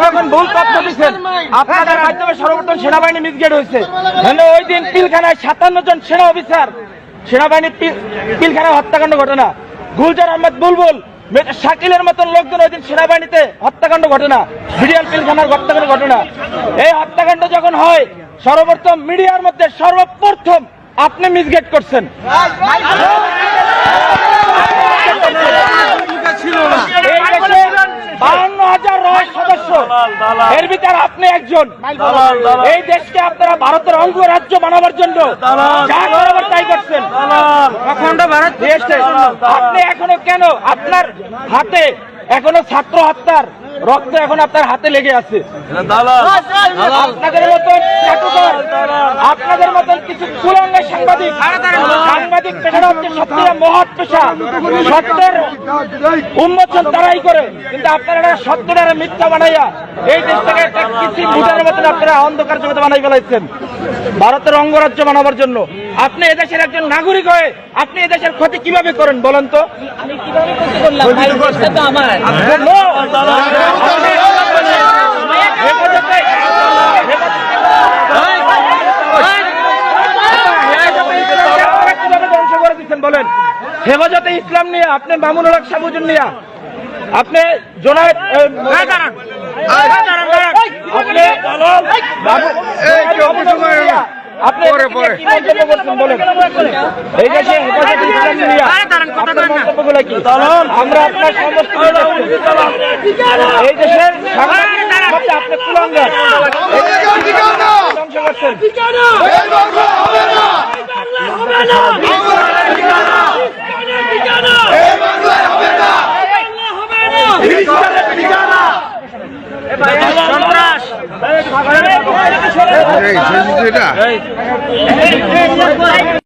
এখন ভুল তথ্য দিচ্ছেন। আপনাদের মাধ্যমে সর্বপ্রথম সেনাবাহিনী মিসগেট হয়েছে। ওই দিন পিলখানায় 57 জন সেনা অফিসার সেনাবাহিনী পিলখানায় হত্যাকাণ্ড ঘটনা। গুলজার আহমেদ বুলবুল, শাকিলের মতন লোকজন ওই দিন সেনাবাহিনীতে হত্যাকাণ্ড ঘটনা, বিডিআর পিলখানার হত্যাকাণ্ড ঘটনা। এই হত্যাকাণ্ড যখন হয়, সর্বপ্রথম মিডিয়ার মধ্যে সর্বপ্রথম আপনি মিসগেট করছেন। এই দেশে 52,000 রয় সদস্য, এর ভিতরে আপনি একজন। এই দেশকে আপনারা ভারতের অঙ্গরাজ্য বানাবার জন্য যা করাবার তাই করছেন। আপনি এখনো কেন আপনার হাতে এখনো ছাত্র হত্যার রক্ত এখন আপনার হাতে লেগে আছে? আপনাদের মতন আপনাদের মতন কিছু কুলাঙ্গা সাংবাদিক পেশাটা হচ্ছে সত্যিকার মহৎ পেশা। সত্যের উন্মোচন তারাই করে, কিন্তু আপনারা সত্যের মিথ্যা বানাইয়া এই দেশটাকে একটা কিছু ভুটানের মতন আপনারা অন্ধকার জগতে বানাই ফেলাইছেন ভারতের অঙ্গরাজ্য বানাবার জন্য। আপনি এদেশের একজন নাগরিক হয়ে আপনি এদেশের ক্ষতি কিভাবে করেন বলেন তো? আমি কিভাবে ক্ষতি করলাম? আমার বলেন হেফাজতে ইসলাম নিয়ে আপনি মামুনুল হক সাবুজুন নিয়ে আপনি জোনায়েদ আপনি বলেন এই দেশে হেফাজতে ইসলাম নিয়ে মন্তব্যগুলো কি? আমরা আপনার সমস্ত এই দেশের আপনি কুলাঙ্গার ধ্বংস করছেন। সন্ত্রাস